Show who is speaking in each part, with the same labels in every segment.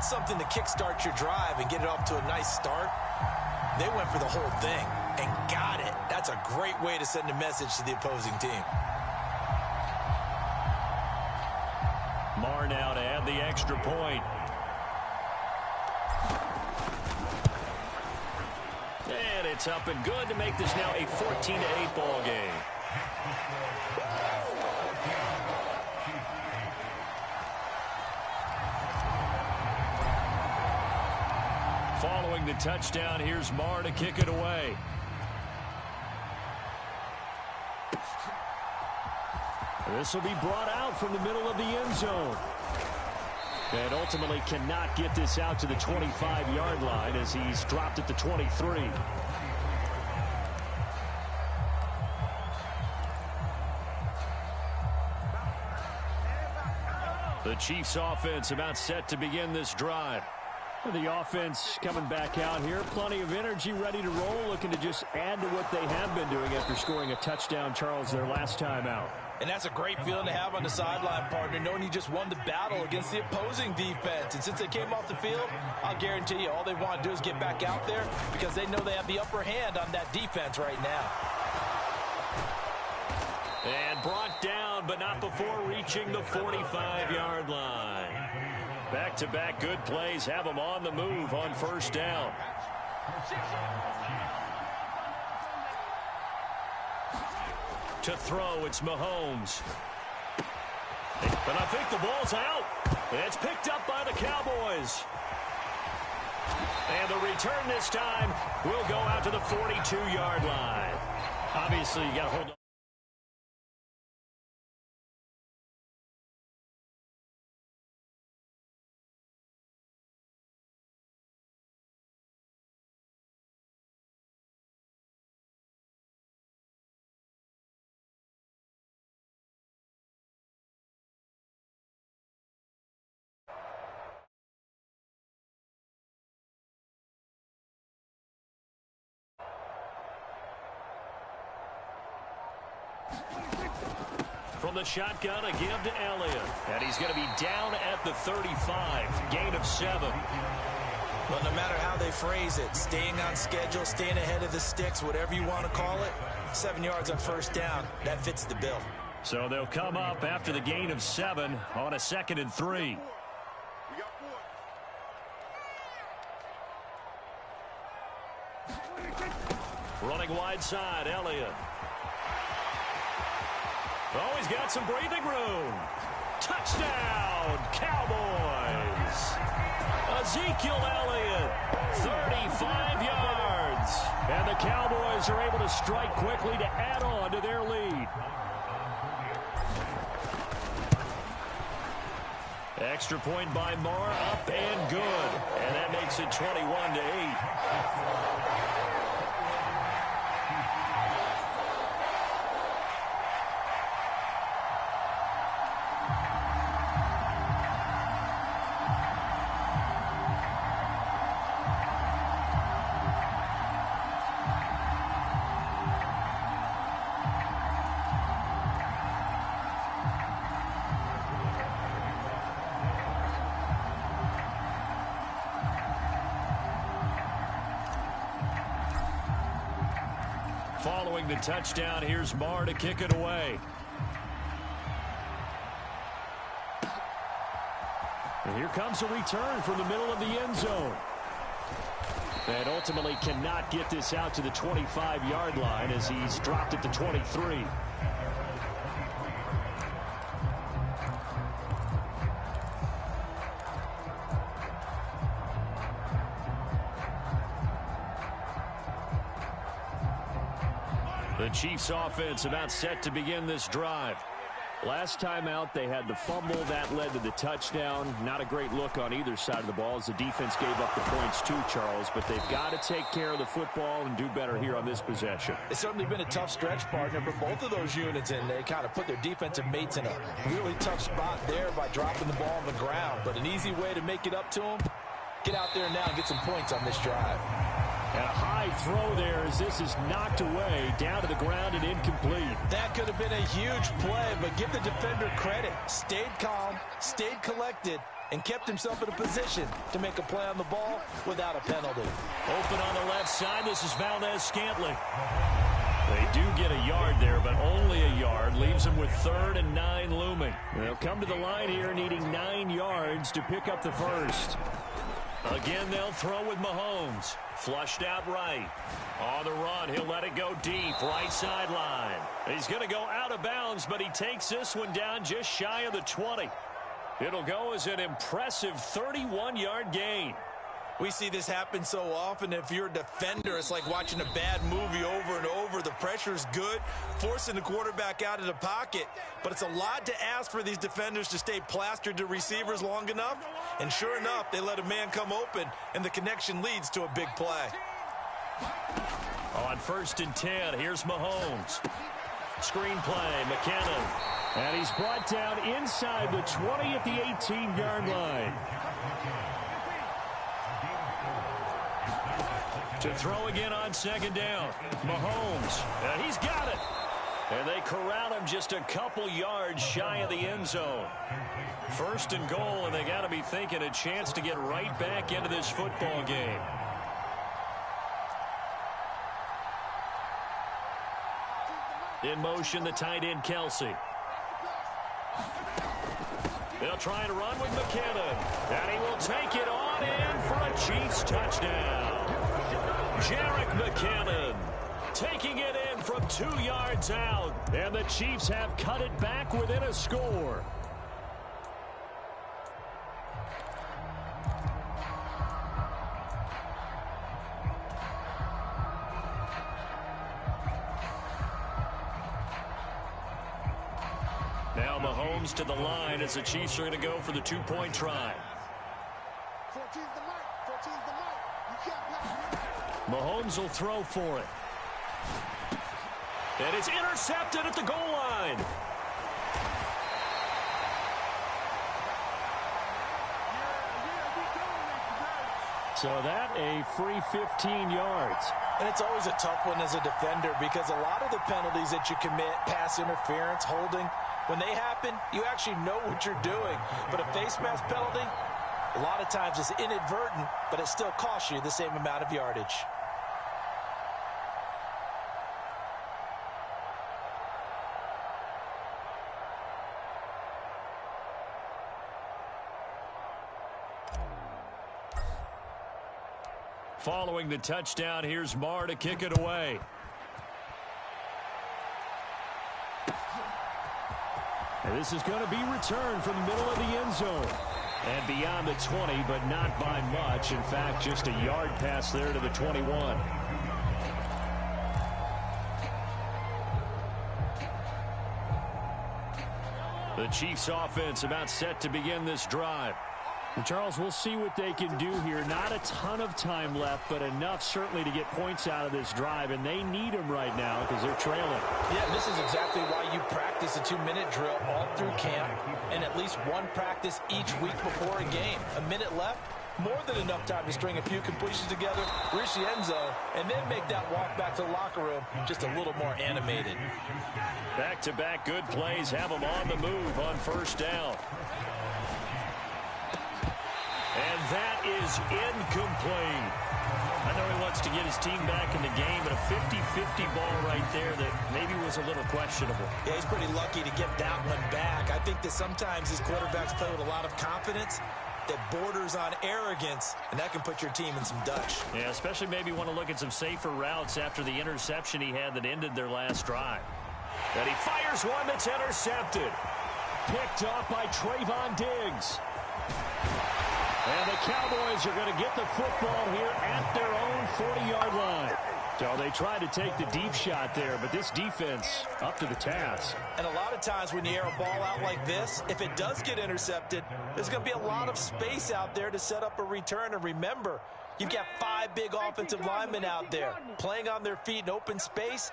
Speaker 1: want something to kickstart your drive and get it off to a nice start, they went for the whole thing and got it. That's a great way to send a message to the opposing team.
Speaker 2: Marr now to add the extra point. And it's up and good to make this now a 14-8 ball game. Following the touchdown, here's Marr to kick it away. This will be brought out from the middle of the end zone. And ultimately cannot get this out to the 25-yard line as he's dropped at the 23. The Chiefs offense about set to begin this drive. The offense coming back out here. Plenty of energy, ready to roll, looking to just add to what they have been doing after scoring a touchdown, Charles, their last time out.
Speaker 1: And that's a great feeling to have on the sideline, partner, knowing you just won the battle against the opposing defense. And since they came off the field, I'll guarantee you all they want to do is get back out there because they know they have the upper hand on that defense right now.
Speaker 2: And brought down, but not before reaching the 45-yard line. Back-to-back good plays have them on the move on first down. To throw, it's Mahomes. But I think the ball's out. It's picked up by the Cowboys. And the return this time will go out to the 42-yard line. Obviously, you got to hold on. From the shotgun, a give to Elliott. And he's going to be down at the 35. Gain of 7.
Speaker 1: Well, no matter how they phrase it, staying on schedule, staying ahead of the sticks, whatever you want to call it, 7 yards on first down, that fits the bill.
Speaker 2: So they'll come up after the gain of 7 on a 2nd and 3. Running wide side, Elliott. Oh, he's got some breathing room. Touchdown, Cowboys. Ezekiel Elliott, 35 yards. And the Cowboys are able to strike quickly to add on to their lead. Extra point by Marr, up and good. And that makes it 21-8. Following the touchdown, here's Marr to kick it away. And here comes a return from the middle of the end zone. And ultimately cannot get this out to the 25-yard line as he's dropped at the 23. The Chiefs offense about set to begin this drive. Last time out, they had the fumble that led to the touchdown. Not a great look on either side of the ball as the defense gave up the points too, Charles. But they've got to take care of the football and do better here on this possession.
Speaker 1: It's certainly been a tough stretch, partner, for both of those units, and they kind of put their defensive mates in a really tough spot there by dropping the ball on the ground. But an easy way to make it up to them, get out there now and get some points on this drive.
Speaker 2: And a high throw there as this is knocked away, down to the ground and incomplete.
Speaker 1: That could have been a huge play, but give the defender credit. Stayed calm, stayed collected, and kept himself in a position to make a play on the ball without a penalty.
Speaker 2: Open on the left side. This is Valdez-Scantling. They do get a yard there, but only a yard. Leaves them with 3rd and 9 looming. They'll come to the line here needing 9 yards to pick up the first. Again, they'll throw with Mahomes. Flushed out right. On the run, he'll let it go deep. Right sideline. He's going to go out of bounds, but he takes this one down just shy of the 20. It'll go as an impressive 31-yard gain.
Speaker 1: We see this happen so often. If you're a defender, it's like watching a bad movie over and over. The pressure's good, forcing the quarterback out of the pocket. But it's a lot to ask for these defenders to stay plastered to receivers long enough. And sure enough, they let a man come open, and the connection leads to a big play.
Speaker 2: On 1st and 10, here's Mahomes. Screen play, McKinnon. And he's brought down inside the 20 at the 18-yard line. To throw again on 2nd down. Mahomes. And he's got it. And they corral him just a couple yards shy of the end zone. 1st and goal, and they got to be thinking a chance to get right back into this football game. In motion, the tight end, Kelsey. They'll try to run with McKinnon. And he will take it on in for a Chiefs touchdown. Jerick McKinnon taking it in from 2 yards out. And the Chiefs have cut it back within a score. Now Mahomes to the line as the Chiefs are going to go for the 2-point try. Mahomes will throw for it. And it's intercepted at the goal line. So that a free 15 yards.
Speaker 1: And it's always a tough one as a defender because a lot of the penalties that you commit, pass interference, holding, when they happen, you actually know what you're doing. But a face mask penalty, a lot of times it's inadvertent, but it still costs you the same amount of yardage.
Speaker 2: Following the touchdown, here's Marr to kick it away. And this is going to be returned from the middle of the end zone. And beyond the 20, but not by much. In fact, just a yard pass there to the 21. The Chiefs offense about set to begin this drive. And Charles, we'll see what they can do here. Not a ton of time left, but enough certainly to get points out of this drive, and they need them right now because they're trailing.
Speaker 1: Yeah, this is exactly why you practice a 2-minute drill all through camp and at least one practice each week before a game. A minute left, more than enough time to string a few completions together, reach the end zone, and then make that walk back to the locker room just a little more animated.
Speaker 2: Back-to-back good plays have them on the move on 1st down. And that is incomplete. I know he wants to get his team back in the game, but a 50-50 ball right there that maybe was a little questionable.
Speaker 1: Yeah, he's pretty lucky to get that one back. I think that sometimes his quarterbacks play with a lot of confidence that borders on arrogance, and that can put your team in some Dutch.
Speaker 2: Yeah, especially maybe want to look at some safer routes after the interception he had that ended their last drive. And he fires one that's intercepted. Picked off by Trayvon Diggs. And the Cowboys are going to get the football here at their own 40-yard line. So they tried to take the deep shot there, but this defense up to the task.
Speaker 1: And a lot of times when you air a ball out like this, if it does get intercepted, there's going to be a lot of space out there to set up a return. And remember, you've got 5 big offensive linemen out there playing on their feet in open space.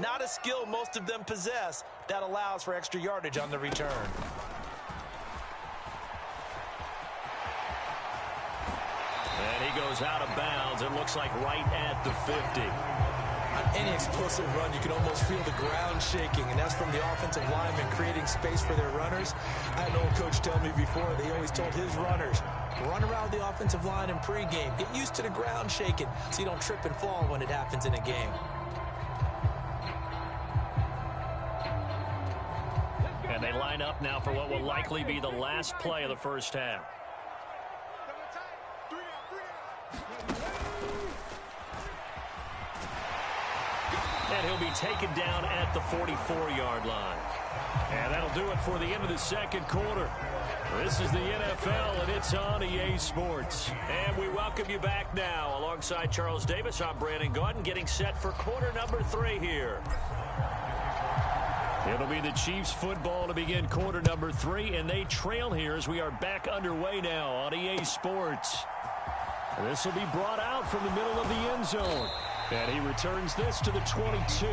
Speaker 1: Not a skill most of them possess that allows for extra yardage on the return.
Speaker 2: And he goes out of bounds. It looks like right at the 50.
Speaker 1: On any explosive run, you can almost feel the ground shaking, and that's from the offensive linemen creating space for their runners. I had an old coach tell me before, they always told his runners, run around the offensive line in pregame. Get used to the ground shaking so you don't trip and fall when it happens in a game.
Speaker 2: And they line up now for what will likely be the last play of the first half. And he'll be taken down at the 44-yard line. And that'll do it for the end of the second quarter. This is the NFL, and it's on EA Sports. And we welcome you back now. Alongside Charles Davis, I'm Brandon Gaudin, getting set for quarter number 3 here. It'll be the Chiefs football to begin quarter number 3, and they trail here as we are back underway now on EA Sports. This will be brought out from the middle of the end zone. And he returns this to the 22.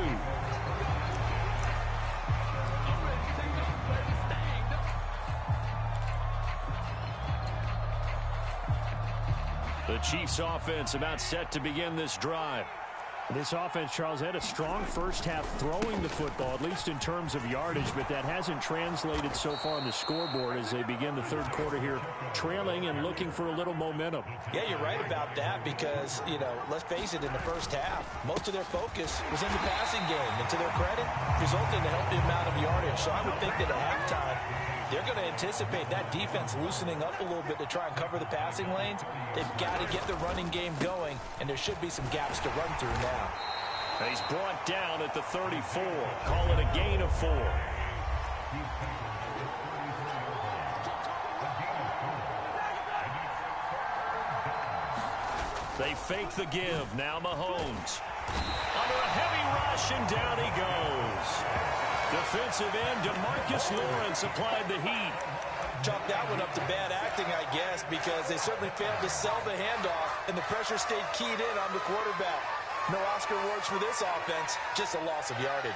Speaker 2: The Chiefs offense about set to begin this drive.
Speaker 3: This offense, Charles, had a strong first half throwing the football, at least in terms of yardage, but that hasn't translated so far on the scoreboard as they begin the third quarter here, trailing and looking for a little momentum.
Speaker 1: Yeah, you're right about that because, let's face it, in the first half, most of their focus was in the passing game. And to their credit, resulted in a healthy amount of yardage. So I would think that at halftime, they're going to anticipate that defense loosening up a little bit to try and cover the passing lanes. They've got to get the running game going, and there should be some gaps to run through now.
Speaker 2: He's brought down at the 34. Call it a gain of 4. They fake the give. Now Mahomes. Under a heavy rush, and down he goes. Defensive end DeMarcus Lawrence applied the heat.
Speaker 1: Chalk that one up to bad acting, I guess, because they certainly failed to sell the handoff, and the pressure stayed keyed in on the quarterback. No Oscar awards for this offense, just a loss of yardage.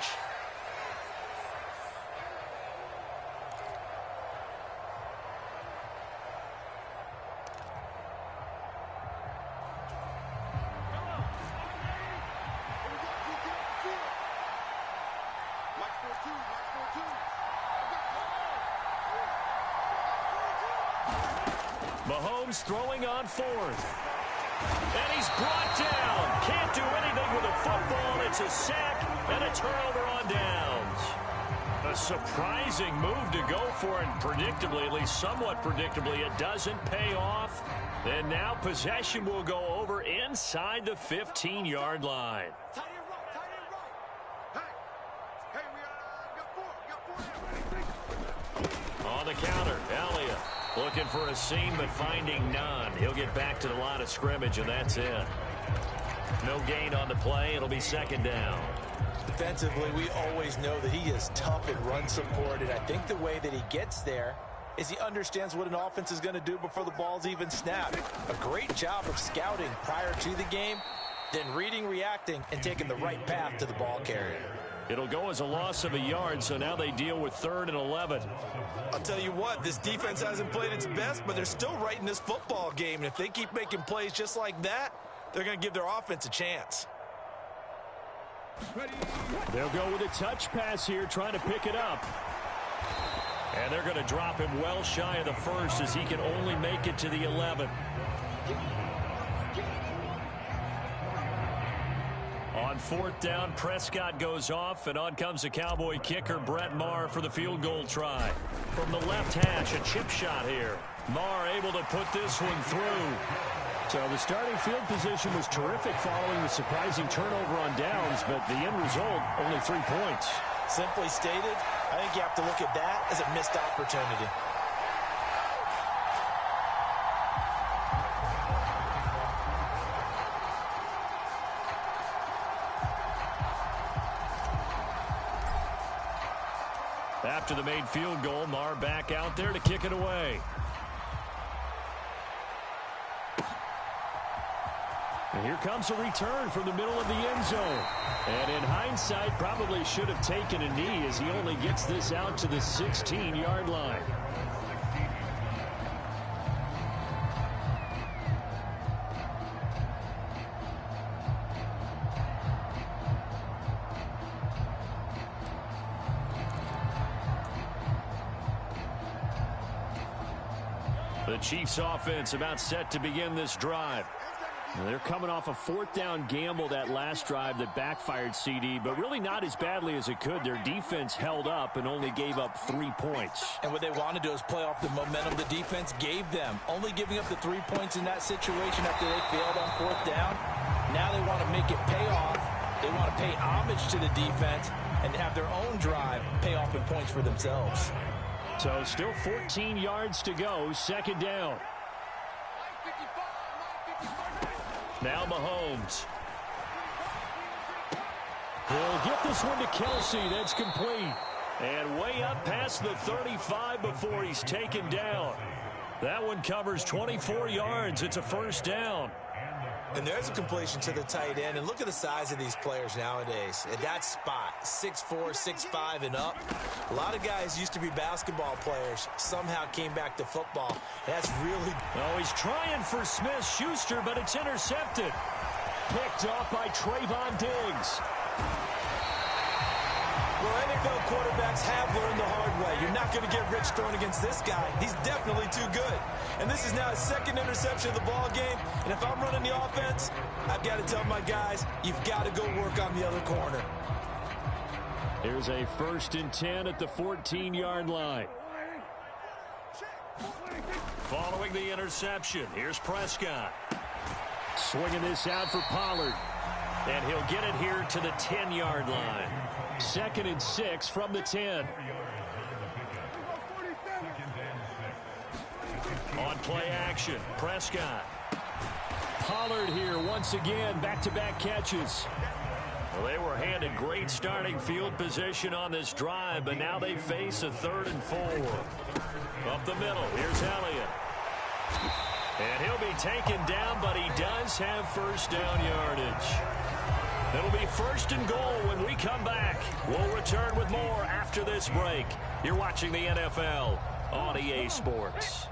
Speaker 2: Mahomes throwing on 4th. And he's brought down. Can't do anything with a football. It's a sack and a turnover on downs. A surprising move to go for it. Predictably, at least somewhat predictably, it doesn't pay off. And now possession will go over inside the 15-yard line. On the counter, Elliott. Looking for a seam, but finding none. He'll get back to the line of scrimmage, and that's it. No gain on the play. It'll be second down.
Speaker 1: Defensively, we always know that he is tough in run support, and I think the way that he gets there is he understands what an offense is going to do before the ball's even snapped. A great job of scouting prior to the game, then reading, reacting, and taking the right path to the ball carrier.
Speaker 2: It'll go as a loss of a yard, so now they deal with 3rd and 11.
Speaker 1: I'll tell you what, this defense hasn't played its best, but they're still right in this football game. And if they keep making plays just like that, they're going to give their offense a chance.
Speaker 3: They'll go with a touch pass here, trying to pick it up.
Speaker 2: And they're going to drop him well shy of the 1st as he can only make it to the 11. On 4th down, Prescott goes off, and on comes the Cowboy kicker, Brett Maher, for the field goal try. From the left hash, a chip shot here. Maher able to put this one through.
Speaker 3: So the starting field position was terrific following the surprising turnover on downs, but the end result, only 3 points.
Speaker 1: Simply stated, I think you have to look at that as a missed opportunity.
Speaker 2: After the made field goal, Maher back out there to kick it away.
Speaker 3: And here comes a return from the middle of the end zone. And in hindsight, probably should have taken a knee as he only gets this out to the 16-yard line. The Chiefs offense about set to begin this drive. They're coming off a fourth down gamble that last drive that backfired, CD, but really not as badly as it could. Their defense held up and only gave up 3 points.
Speaker 1: And what they want to do is play off the momentum the defense gave them. Only giving up the 3 points in that situation after they failed on fourth down. Now they want to make it pay off. They want to pay homage to the defense and have their own drive pay off in points for themselves.
Speaker 3: So still 14 yards to go, second down. Now Mahomes. He'll get this one to Kelsey. That's complete. And way up past the 35 before he's taken down. That one covers 24 yards. It's a first down.
Speaker 1: And there's a completion to the tight end. And look at the size of these players nowadays. At that spot, 6'4", 6'5", and up. A lot of guys used to be basketball players. Somehow came back to football. That's really...
Speaker 3: Oh, he's trying for Smith-Schuster, but it's intercepted. Picked off by Trayvon Diggs.
Speaker 1: Well, NFL quarterbacks have learned the hard way. You're not going to get rich throwing against this guy. He's definitely too good. And this is now his second interception of the ball game. And if I'm running the offense, I've got to tell my guys, you've got to go work on the other corner.
Speaker 3: Here's a 1st and 10 at the 14-yard line.
Speaker 2: Following the interception, here's Prescott.
Speaker 3: Swinging this out for Pollard. And he'll get it here to the 10-yard line. 2nd and 6 from the 10.
Speaker 2: On play action, Prescott.
Speaker 3: Pollard here once again, back-to-back catches.
Speaker 2: Well, they were handed great starting field position on this drive, but now they face a 3rd and 4. Up the middle, here's Elliott. And he'll be taken down, but he does have first down yardage. It'll be 1st and goal when we come back. We'll return with more after this break. You're watching the NFL on EA Sports.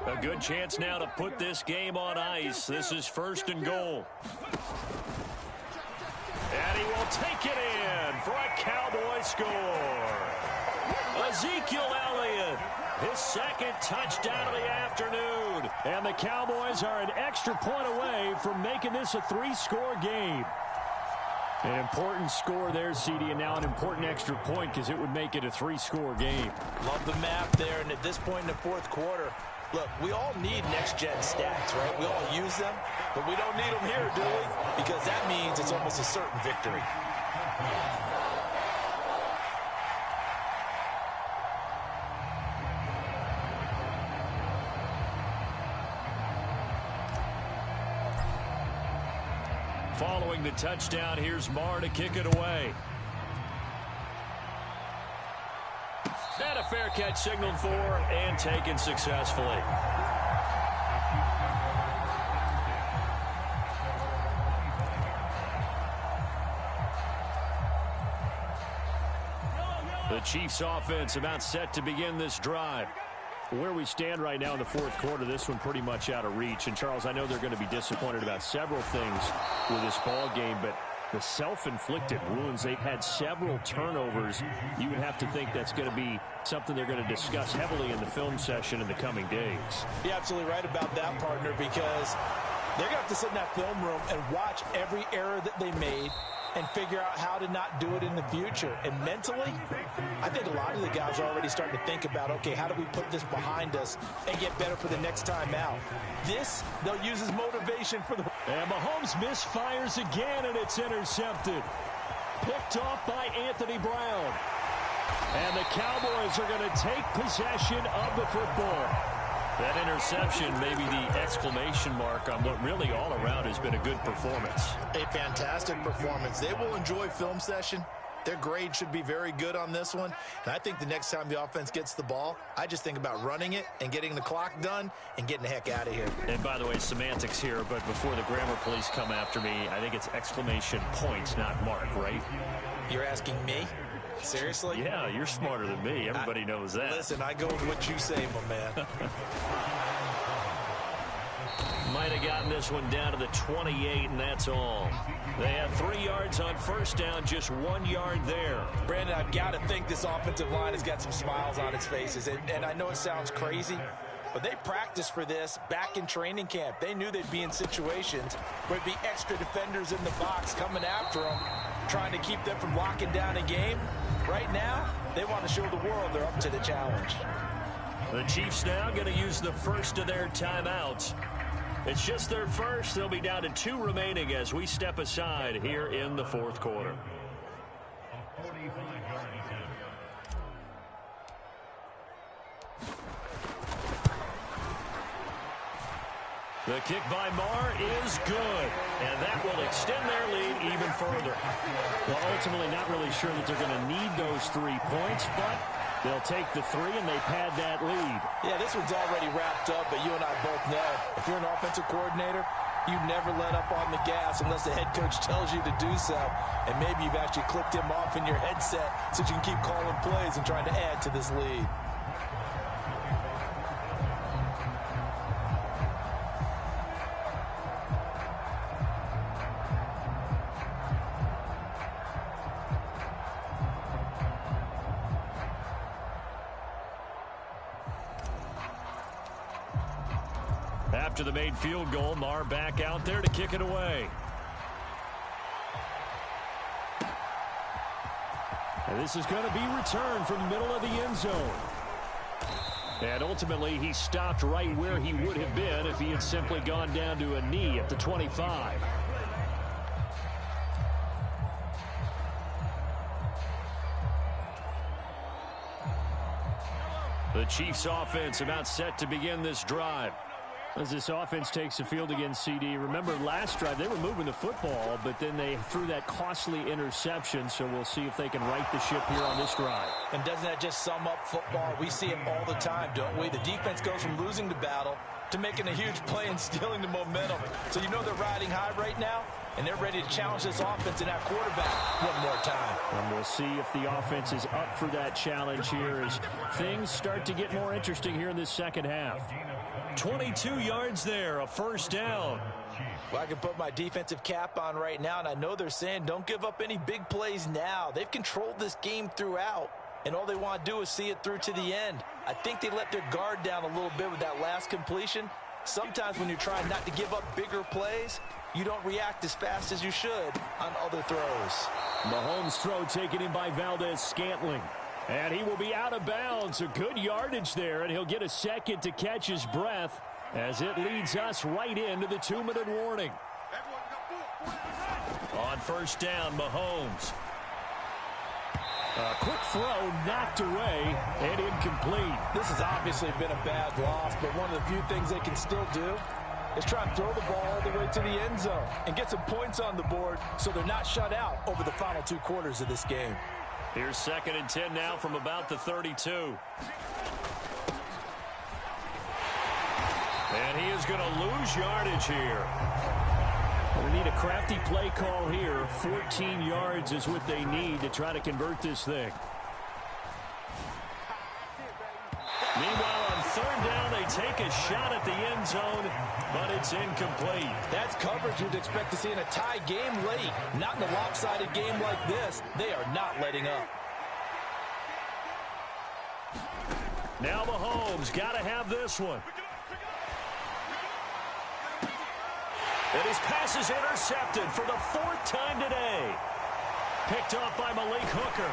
Speaker 2: A good chance now to put this game on ice. This is 1st and goal. And he will take it in for a Cowboy score. Ezekiel Elliott, his 2nd touchdown of the afternoon.
Speaker 3: And the Cowboys are an extra point away from making this a 3-score game. An important score there, CD, and now an important extra point because it would make it a 3-score game.
Speaker 1: Love the map there, and at this point in the 4th quarter, look, we all need next-gen stats, right? We all use them, but we don't need them here, do we? Because that means it's almost a certain victory.
Speaker 2: Following the touchdown, here's Marr to kick it away. And a fair catch signaled for and taken successfully. The Chiefs offense about set to begin this drive.
Speaker 3: Where we stand right now in the 4th quarter, this one pretty much out of reach. And, Charles, I know they're going to be disappointed about several things with this ball game, but the self-inflicted wounds, they've had several turnovers. You would have to think that's going to be something they're going to discuss heavily in the film session in the coming days.
Speaker 1: You're absolutely right about that, partner, because they're going to have to sit in that film room and watch every error that they made and figure out how to not do it in the future. And mentally, I think a lot of the guys are already starting to think about, okay, how do we put this behind us and get better for the next time out? This, they'll use as motivation for the...
Speaker 3: And Mahomes misfires again, and it's intercepted. Picked off by Anthony Brown. And the Cowboys are going to take possession of the football.
Speaker 2: That interception may be the exclamation mark on what really all around has been a good performance.
Speaker 1: A fantastic performance. They will enjoy film session. Their grade should be very good on this one. And I think the next time the offense gets the ball, I just think about running it and getting the clock done and getting the heck out of here.
Speaker 2: And by the way, semantics here, but before the grammar police come after me, I think it's exclamation point, not mark, right?
Speaker 1: You're asking me? Seriously?
Speaker 2: Yeah, you're smarter than me. Everybody knows that.
Speaker 1: Listen, I go with what you say, my man.
Speaker 2: Might have gotten this one down to the 28, and that's all. They have 3 yards on first down, just 1 yard there.
Speaker 1: Brandon, I've got to think this offensive line has got some smiles on its faces. And I know it sounds crazy, But they practiced for this back in training camp. They knew they'd be in situations where there'd be extra defenders in the box coming after them, trying to keep them from locking down a game. Right now, they want to show the world they're up to the challenge.
Speaker 2: The Chiefs now going to use the first of their timeouts. It's just their first. They'll be down to 2 remaining as we step aside here in the fourth quarter. The kick by Marr is good, and that will extend their lead even further.
Speaker 3: Well, ultimately not really sure that they're going to need those 3 points, but they'll take the 3 and they pad that lead.
Speaker 1: Yeah, this one's already wrapped up, but you and I both know if you're an offensive coordinator, you never let up on the gas unless the head coach tells you to do so. And maybe you've actually clicked him off in your headset so you can keep calling plays and trying to add to this lead.
Speaker 2: After the made field goal, Marr back out there to kick it away.
Speaker 3: And this is going to be returned from the middle of the end zone. And ultimately, he stopped right where he would have been if he had simply gone down to a knee at the 25.
Speaker 2: The Chiefs offense about set to begin this drive.
Speaker 3: As this offense takes the field against CD, remember last drive they were moving the football, but then they threw that costly interception, so we'll see if they can right the ship here on this drive.
Speaker 1: And doesn't that just sum up football? We see it all the time, don't we? The defense goes from losing the battle to making a huge play and stealing the momentum. So you know they're riding high right now, and they're ready to challenge this offense and that quarterback one more time.
Speaker 3: And we'll see if the offense is up for that challenge here as things start to get more interesting here in this second half.
Speaker 2: 22 yards there, a first down.
Speaker 1: Well, I can put my defensive cap on right now, and I know they're saying don't give up any big plays now. They've controlled this game throughout, and all they want to do is see it through to the end. I think they let their guard down a little bit with that last completion. Sometimes when you're trying not to give up bigger plays, you don't react as fast as you should on other throws.
Speaker 3: Mahomes' throw taken in by Valdez-Scantling. And he will be out of bounds. A good yardage there, and he'll get a second to catch his breath as it leads us right into the 2-minute warning.
Speaker 2: On first down, Mahomes.
Speaker 3: A quick throw knocked away and incomplete.
Speaker 1: This has obviously been a bad loss, but one of the few things they can still do is try to throw the ball all the way to the end zone and get some points on the board so they're not shut out over the final 2 quarters of this game.
Speaker 2: Here's 2nd and 10 now from about the 32. And he is going to lose yardage here.
Speaker 3: We need a crafty play call here. 14 yards is what they need to try to convert this thing.
Speaker 2: Meanwhile, on 3rd down, they take a shot at the end zone, but it's incomplete.
Speaker 1: That's coverage you'd expect to see in a tie game late. Not in a lopsided game like this. They are not letting up.
Speaker 2: Now Mahomes got to have this one. And his pass is intercepted for the 4th time today. Picked off by Malik Hooker.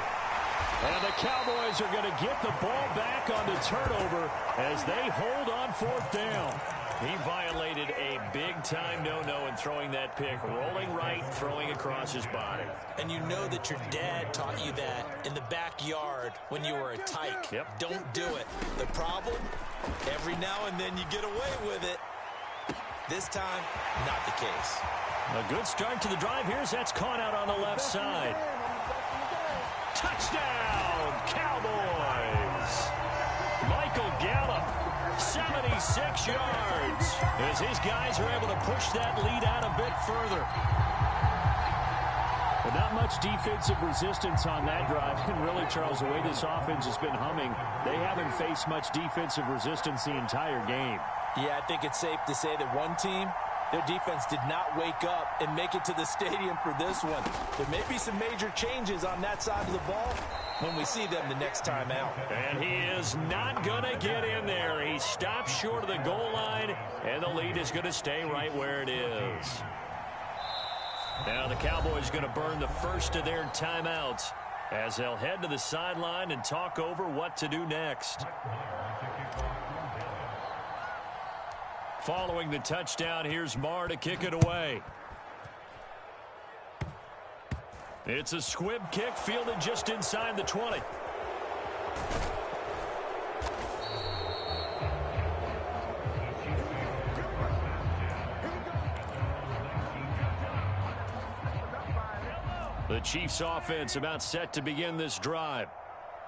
Speaker 2: And the Cowboys are going to get the ball back on the turnover as they hold on 4th down. He violated a big-time no-no in throwing that pick. Rolling right, throwing across his body.
Speaker 1: And you know that your dad taught you that in the backyard when you were a tyke.
Speaker 2: Yep.
Speaker 1: Don't do it. The problem, every now and then you get away with it. This time, not the case.
Speaker 2: A good start to the drive here as that's caught out on the left side. Touchdown, Cowboys! Michael Gallup, 76 yards, as his guys are able to push that lead out a bit further.
Speaker 3: But not much defensive resistance on that drive. And really, Charles, the way this offense has been humming, they haven't faced much defensive resistance the entire game.
Speaker 1: Yeah, I think it's safe to say that one team, their defense did not wake up and make it to the stadium for this one. There may be some major changes on that side of the ball, when we see them the next time out.
Speaker 2: And he is not going to get in there. He stops short of the goal line, and the lead is going to stay right where it is. Now the Cowboys going to burn the first of their timeouts as they'll head to the sideline and talk over what to do next. Following the touchdown, here's Marr to kick it away. It's a squib kick fielded just inside the 20. The Chiefs offense about set to begin this drive.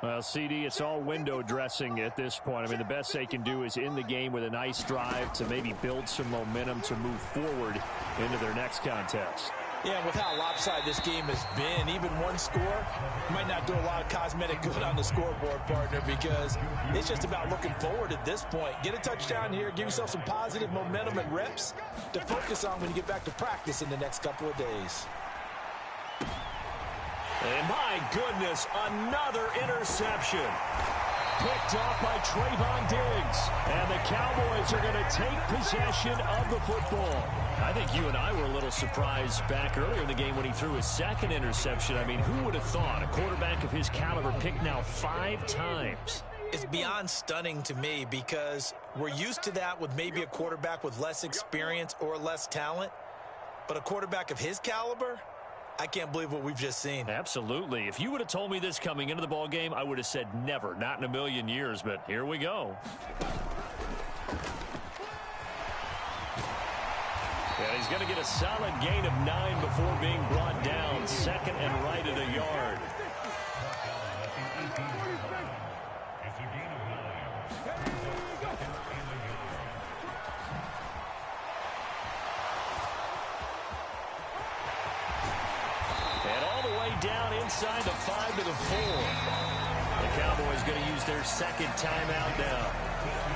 Speaker 2: Well, CD, it's all window dressing at this point. I mean, the best they can do is in the game with a nice drive to maybe build some momentum to move forward into their next contest.
Speaker 1: Yeah, with how lopsided this game has been, even one score might not do a lot of cosmetic good on the scoreboard, partner, because it's just about looking forward at this point. Get a touchdown here, give yourself some positive momentum and reps to focus on when you get back to practice in the next couple of days.
Speaker 2: And my goodness, another interception. Picked off by Trayvon Diggs. And the Cowboys are going to take possession of the football. I think you and I were a little surprised back earlier in the game when he threw his second interception. I mean, who would have thought a quarterback of his caliber picked now 5 times?
Speaker 1: It's beyond stunning to me because we're used to that with maybe a quarterback with less experience or less talent. But a quarterback of his caliber, I can't believe what we've just seen.
Speaker 2: Absolutely. If you would have told me this coming into the ball game, I would have said never, not in a million years, but here we go. And he's going to get a solid gain of 9 before being brought down. Second and right at a yard. Down inside the 5 to the 4. The Cowboys going to use their second timeout now.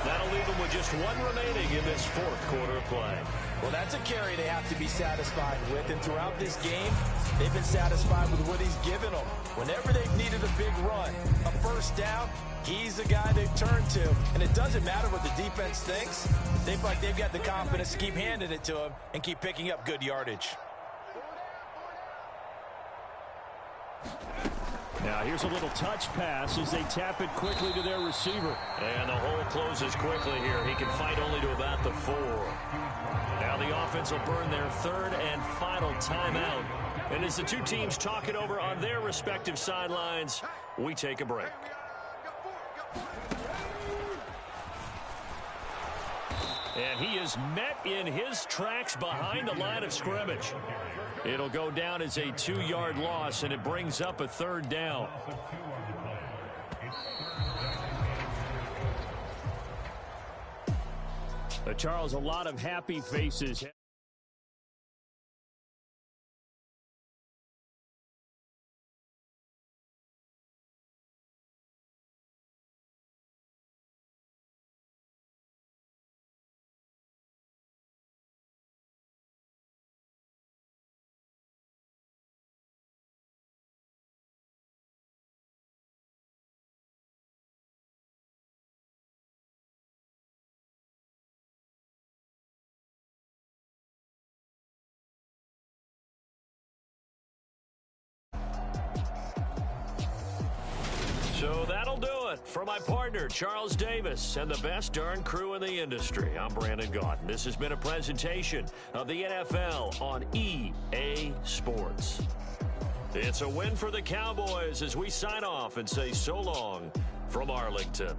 Speaker 2: That'll leave them with just 1 remaining in this 4th quarter of play.
Speaker 1: Well, that's a carry they have to be satisfied with, and throughout this game, they've been satisfied with what he's given them. Whenever they've needed a big run, a first down, he's the guy they've turned to. And it doesn't matter what the defense thinks. They feel like they've got the confidence to keep handing it to him and keep picking up good yardage.
Speaker 2: Now here's a little touch pass as they tap it quickly to their receiver. And the hole closes quickly here. He can fight only to about the 4. Now the offense will burn their 3rd and final timeout. And as the two teams talk it over on their respective sidelines, we take a break. And he is met in his tracks behind the line of scrimmage. It'll go down as a 2-yard loss, and it brings up a 3rd down. Charles, a lot of happy faces. So that'll do it for my partner, Charles Davis, and the best darn crew in the industry. I'm Brandon Gaudin. This has been a presentation of the NFL on EA Sports. It's a win for the Cowboys as we sign off and say so long from Arlington.